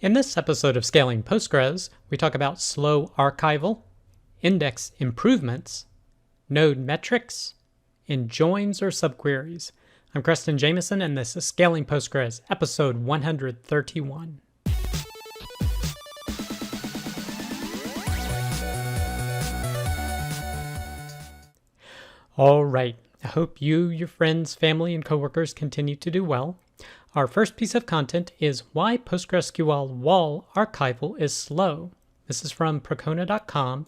In this episode of Scaling Postgres, we talk about slow archival, index improvements, node metrics, and joins or subqueries. I'm Preston Jameson, and this is Scaling Postgres, episode 131. All right, I hope you, your friends, family, and coworkers continue to do well. Our first piece of content is why PostgreSQL wall archival is slow. This is from Procona.com,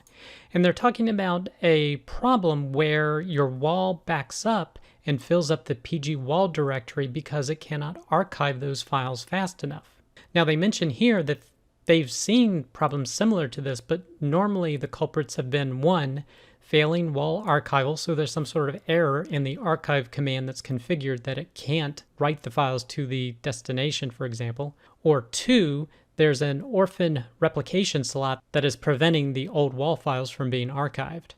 and they're talking about a problem where your wall backs up and fills up the PG wall directory because it cannot archive those files fast enough. Now, they mention here that they've seen problems similar to this, but normally the culprits have been 1, failing wall archival, so there's some sort of error in the archive command that's configured that it can't write the files to the destination, for example. Or 2, there's an orphan replication slot that is preventing the old wall files from being archived.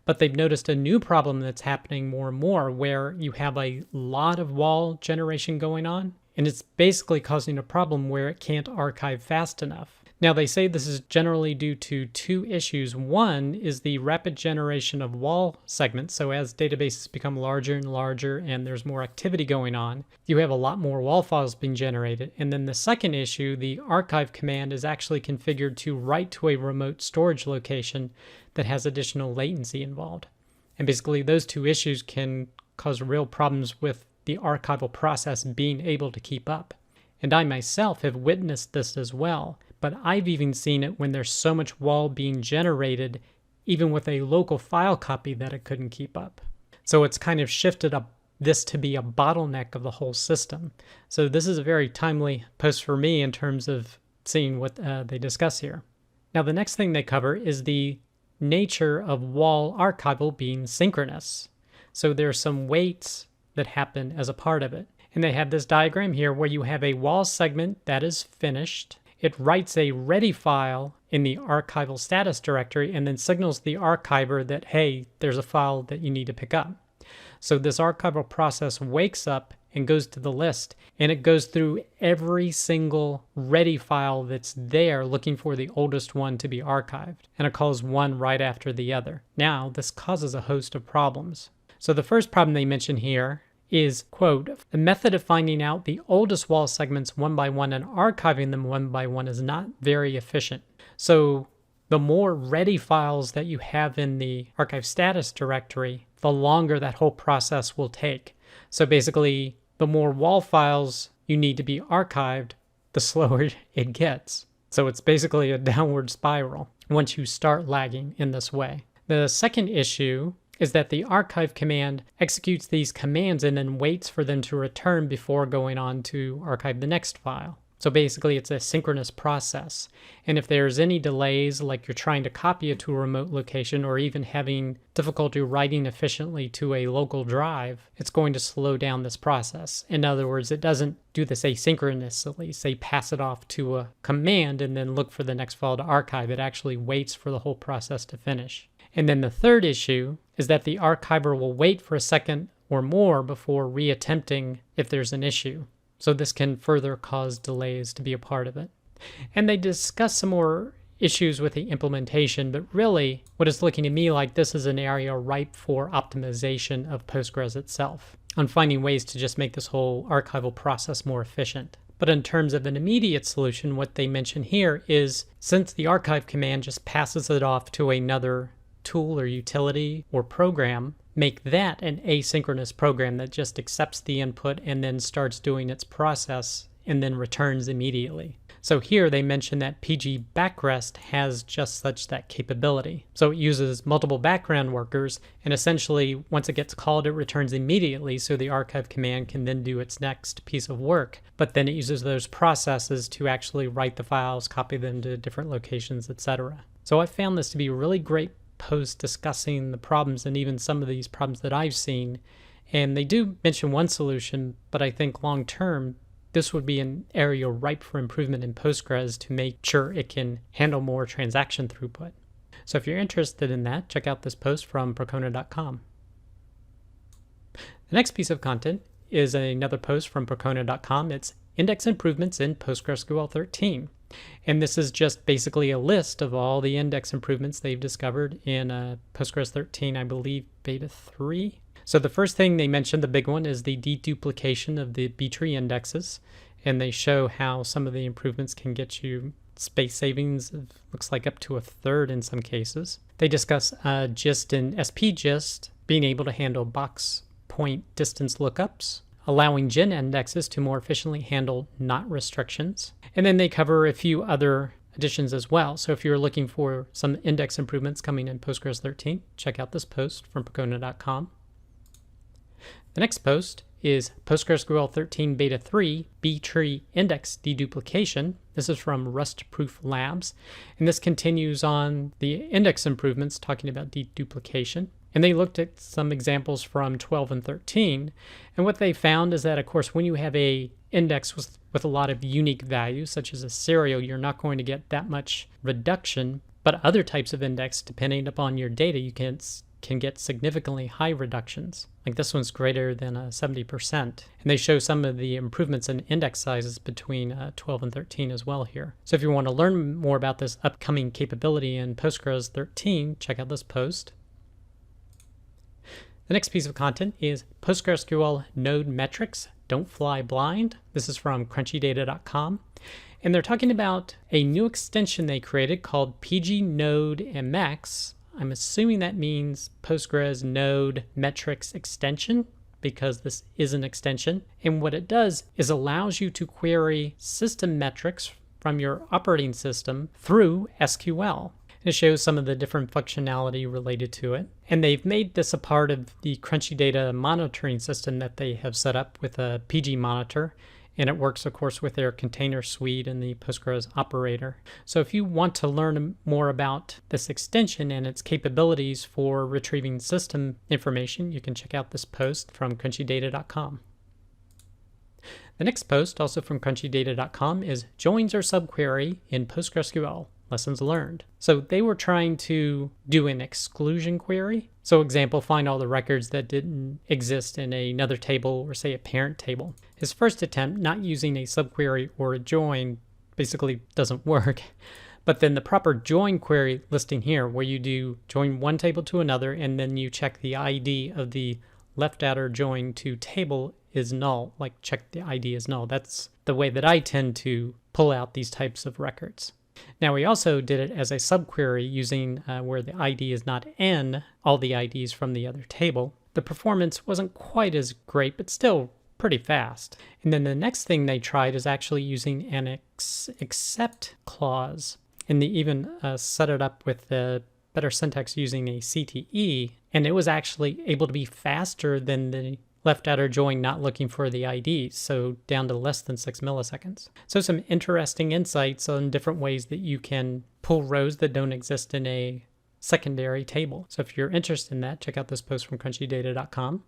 But they've noticed a new problem that's happening more and more where you have a lot of wall generation going on, and it's basically causing a problem where it can't archive fast enough. Now, they say this is generally due to 2 issues. One is the rapid generation of wall segments. So as databases become larger and larger and there's more activity going on, you have a lot more wall files being generated. And then the second issue, the archive command is actually configured to write to a remote storage location that has additional latency involved. And basically those 2 issues can cause real problems with the archival process being able to keep up. And I myself have witnessed this as well. But I've even seen it when there's so much wall being generated, even with a local file copy, that it couldn't keep up. So it's kind of shifted up this to be a bottleneck of the whole system. So this is a very timely post for me in terms of seeing what they discuss here. Now, the next thing they cover is the nature of wall archival being synchronous. So there are some waits that happen as a part of it. And they have this diagram here where you have a wall segment that is finished. It writes a ready file in the archival status directory and then signals the archiver that, hey, there's a file that you need to pick up. So this archival process wakes up and goes to the list, and it goes through every single ready file that's there looking for the oldest one to be archived, and it calls one right after the other. Now, this causes a host of problems. So the first problem they mention here is, quote, the method of finding out the oldest wall segments one by one and archiving them one by one is not very efficient. So the more ready files that you have in the archive status directory, the longer that whole process will take. So basically, the more wall files you need to be archived, the slower it gets. So it's basically a downward spiral once you start lagging in this way. The second issue is that the archive command executes these commands and then waits for them to return before going on to archive the next file. So basically it's a synchronous process. And if there's any delays, like you're trying to copy it to a remote location or even having difficulty writing efficiently to a local drive, it's going to slow down this process. In other words, it doesn't do this asynchronously, say pass it off to a command and then look for the next file to archive. It actually waits for the whole process to finish. And then the third issue is that the archiver will wait for a second or more before reattempting if there's an issue. So this can further cause delays to be a part of it. And they discuss some more issues with the implementation, but really what it's looking to me like this is an area ripe for optimization of Postgres itself, on finding ways to just make this whole archival process more efficient. But in terms of an immediate solution, what they mention here is since the archive command just passes it off to another tool or utility or program, make that an asynchronous program that just accepts the input and then starts doing its process and then returns immediately. So here they mention that PG backrest has just such that capability. So it uses multiple background workers, and essentially once it gets called, it returns immediately so the archive command can then do its next piece of work. But then it uses those processes to actually write the files, copy them to different locations, etc. So I found this to be a really great post discussing the problems and even some of these problems that I've seen. And they do mention one solution, but I think long term, this would be an area ripe for improvement in Postgres to make sure it can handle more transaction throughput. So if you're interested in that, check out this post from Procona.com. The next piece of content is another post from Procona.com. It's Index Improvements in PostgreSQL 13. And this is just basically a list of all the index improvements they've discovered in Postgres 13, I believe, beta 3. So the first thing they mentioned, the big one, is the deduplication of the B-tree indexes. And they show how some of the improvements can get you space savings, looks like up to a third in some cases. They discuss gist and spgist being able to handle box point distance lookups, allowing gen indexes to more efficiently handle not restrictions. And then they cover a few other additions as well. So if you're looking for some index improvements coming in Postgres 13, check out this post from Percona.com. The next post is PostgreSQL 13 Beta 3 B-tree index deduplication. This is from Rust-Proof Labs. And this continues on the index improvements talking about deduplication. And they looked at some examples from 12 and 13. And what they found is that, of course, when you have a index with a lot of unique values, such as a serial, you're not going to get that much reduction. But other types of index, depending upon your data, you can get significantly high reductions. Like this one's greater than 70%. And they show some of the improvements in index sizes between 12 and 13 as well here. So if you want to learn more about this upcoming capability in Postgres 13, check out this post. The next piece of content is PostgreSQL node metrics don't fly blind. This is from crunchydata.com. And they're talking about a new extension they created called pgnodemx. I'm assuming that means Postgres Node Metrics Extension, because this is an extension. And what it does is allows you to query system metrics from your operating system through SQL. It shows some of the different functionality related to it. And they've made this a part of the Crunchy Data monitoring system that they have set up with a PG monitor. And it works, of course, with their container suite and the Postgres operator. So if you want to learn more about this extension and its capabilities for retrieving system information, you can check out this post from crunchydata.com. The next post, also from crunchydata.com, is Joins or Subquery in PostgreSQL. Lessons learned. So they were trying to do an exclusion query. So example, find all the records that didn't exist in another table or say a parent table. His first attempt, not using a subquery or a join, basically doesn't work. But then the proper join query listing here, where you do join one table to another and then you check the ID of the left outer join to table is null, like check the ID is null. That's the way that I tend to pull out these types of records. Now we also did it as a subquery using where the ID is not n, all the IDs from the other table. The performance wasn't quite as great, but still pretty fast. And then the next thing they tried is actually using an except clause. And they even set it up with the better syntax using a CTE. And it was actually able to be faster than the left outer join not looking for the IDs, so down to less than 6 milliseconds. So some interesting insights on different ways that you can pull rows that don't exist in a secondary table. So if you're interested in that, check out this post from crunchydata.com.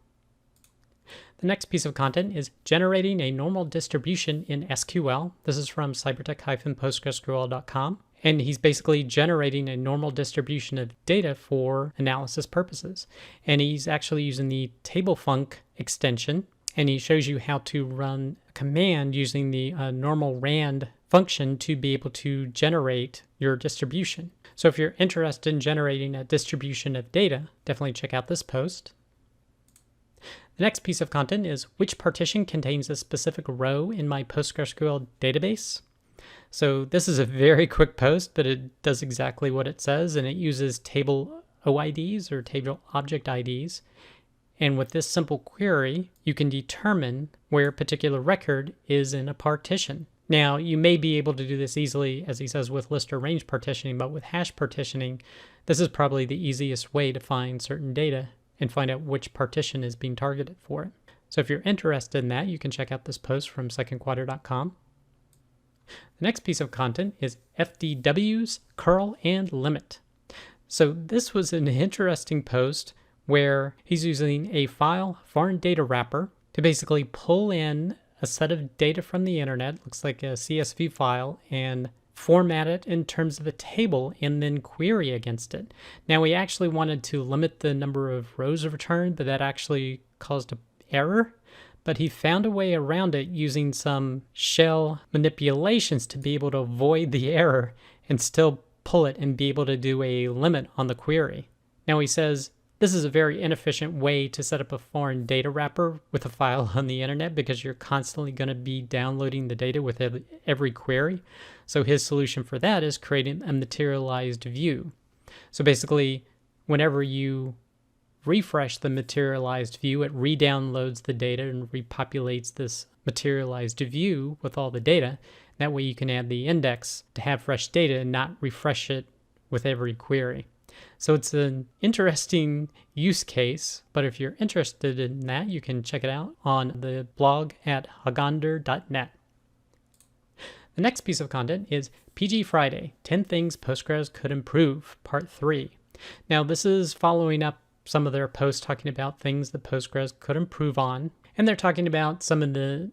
The next piece of content is generating a normal distribution in SQL. This is from cybertech-postgresql.com. And he's basically generating a normal distribution of data for analysis purposes. And he's actually using the TableFunc extension. And he shows you how to run a command using the normal rand function to be able to generate your distribution. So if you're interested in generating a distribution of data, definitely check out this post. The next piece of content is which partition contains a specific row in my PostgreSQL database. So this is a very quick post, but it does exactly what it says, and it uses table OIDs or table object IDs. And with this simple query, you can determine where a particular record is in a partition. Now, you may be able to do this easily, as he says, with list or range partitioning, but with hash partitioning, this is probably the easiest way to find certain data and find out which partition is being targeted for it. So if you're interested in that, you can check out this post from secondquarter.com. The next piece of content is FDWs, curl, and limit. So this was an interesting post where he's using a file foreign data wrapper to basically pull in a set of data from the internet, looks like a CSV file, and format it in terms of a table and then query against it. Now we actually wanted to limit the number of rows returned, but that actually caused an error. but he found a way around it using some shell manipulations to be able to avoid the error and still pull it and be able to do a limit on the query. Now he says, this is a very inefficient way to set up a foreign data wrapper with a file on the internet because you're constantly going to be downloading the data with every query. So his solution for that is creating a materialized view. So basically, whenever you refresh the materialized view, it re-downloads the data and repopulates this materialized view with all the data. That way you can add the index to have fresh data and not refresh it with every query. So it's an interesting use case, but if you're interested in that, you can check it out on the blog at hagander.net. The next piece of content is PG Phriday, 10 Things Postgres Could Improve, Part 3. Now this is following up some of their posts talking about things that Postgres could improve on, and they're talking about some of the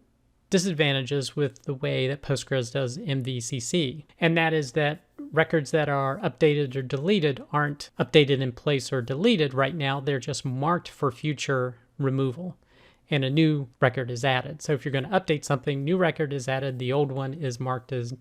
disadvantages with the way that Postgres does MVCC, and that is that records that are updated or deleted aren't updated in place or deleted right now. They're just marked for future removal, and a new record is added. So if you're going to update something, new record is added, the old one is marked as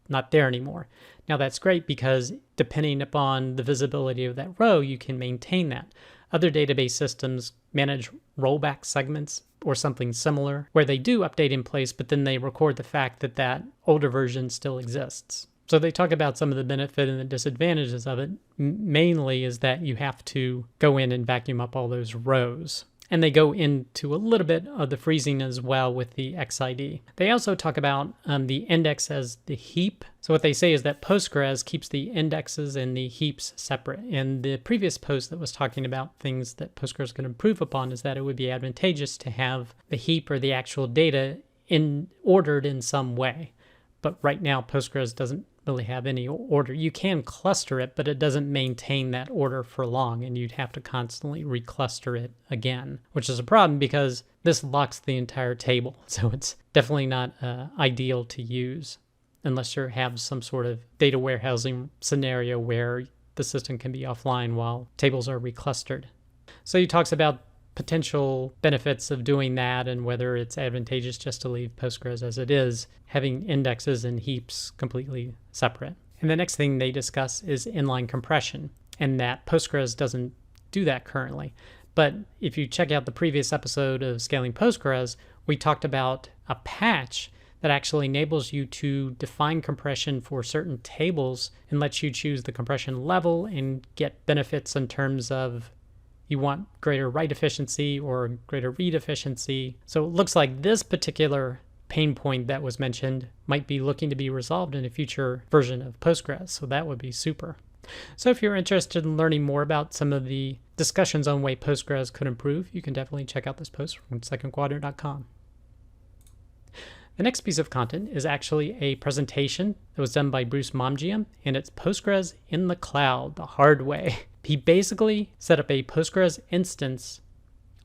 not there anymore. Now that's great because depending upon the visibility of that row, you can maintain that. Other database systems manage rollback segments or something similar where they do update in place, but then they record the fact that that older version still exists. So they talk about some of the benefit and the disadvantages of it. Mainly is that you have to go in and vacuum up all those rows. And they go into a little bit of the freezing as well with the XID. They also talk about the index as the heap. So what they say is that Postgres keeps the indexes and the heaps separate. And the previous post that was talking about things that Postgres could improve upon is that it would be advantageous to have the heap or the actual data ordered in some way. But right now, Postgres doesn't really have any order. You can cluster it, but it doesn't maintain that order for long, and you'd have to constantly recluster it again, which is a problem because this locks the entire table. So it's definitely not ideal to use unless you have some sort of data warehousing scenario where the system can be offline while tables are reclustered. So he talks about potential benefits of doing that and whether it's advantageous just to leave Postgres as it is, having indexes and heaps completely separate. And the next thing they discuss is inline compression, and that Postgres doesn't do that currently. But if you check out the previous episode of Scaling Postgres, we talked about a patch that actually enables you to define compression for certain tables and lets you choose the compression level and get benefits in terms of you want greater write efficiency or greater read efficiency. So it looks like this particular pain point that was mentioned might be looking to be resolved in a future version of Postgres. So that would be super. So if you're interested in learning more about some of the discussions on way Postgres could improve, you can definitely check out this post from secondquadrant.com. The next piece of content is actually a presentation that was done by Bruce Momjian, and it's Postgres in the cloud, the hard way. He basically set up a Postgres instance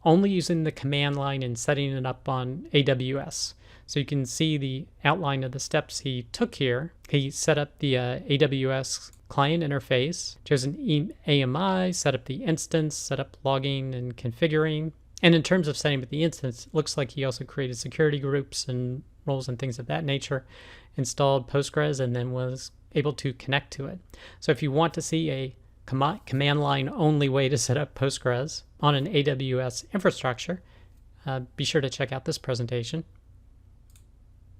only using the command line and setting it up on AWS. So you can see the outline of the steps he took here. He set up the AWS client interface, chose an AMI, set up the instance, set up logging and configuring. And in terms of setting up the instance, it looks like he also created security groups and roles and things of that nature, installed Postgres, and then was able to connect to it. So if you want to see a command line only way to set up Postgres on an AWS infrastructure, be sure to check out this presentation.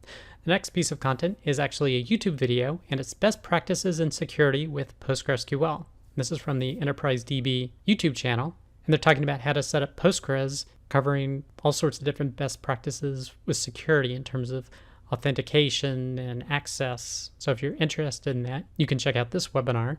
The next piece of content is actually a YouTube video, and it's best practices in security with PostgreSQL. This is from the Enterprise DB YouTube channel, and they're talking about how to set up Postgres, covering all sorts of different best practices with security in terms of authentication and access. So if you're interested in that, you can check out this webinar.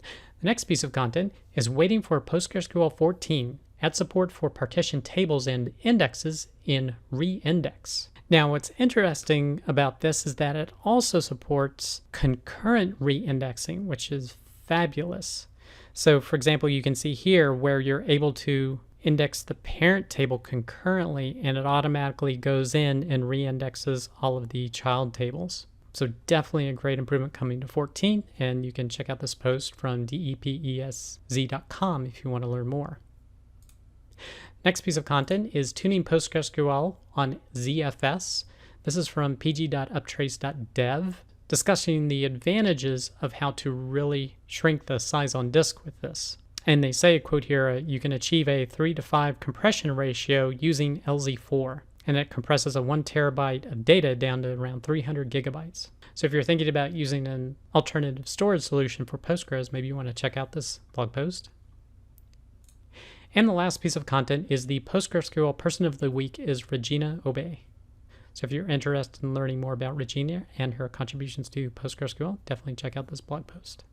The next piece of content is waiting for PostgreSQL 14, add support for partition tables and indexes in REINDEX. Now, what's interesting about this is that it also supports concurrent reindexing, which is fabulous. So, for example, you can see here where you're able to index the parent table concurrently, and it automatically goes in and reindexes all of the child tables. So definitely a great improvement coming to 14, and you can check out this post from depesz.com if you want to learn more. Next piece of content is tuning PostgreSQL on ZFS. This is from pg.uptrace.dev, discussing the advantages of how to really shrink the size on disk with this. And they say, quote here, you can achieve a 3 to 5 compression ratio using LZ4, and it compresses a 1 terabyte of data down to around 300 gigabytes. So if you're thinking about using an alternative storage solution for Postgres, maybe you want to check out this blog post. And the last piece of content is the PostgreSQL Person of the Week is Regina Obe. So if you're interested in learning more about Regina and her contributions to PostgreSQL, definitely check out this blog post.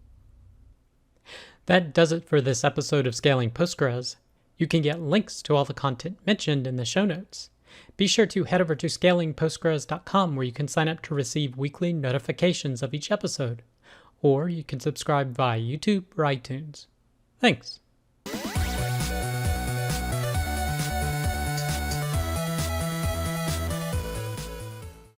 That does it for this episode of Scaling Postgres. You can get links to all the content mentioned in the show notes. Be sure to head over to scalingpostgres.com where you can sign up to receive weekly notifications of each episode, or you can subscribe via YouTube or iTunes. Thanks.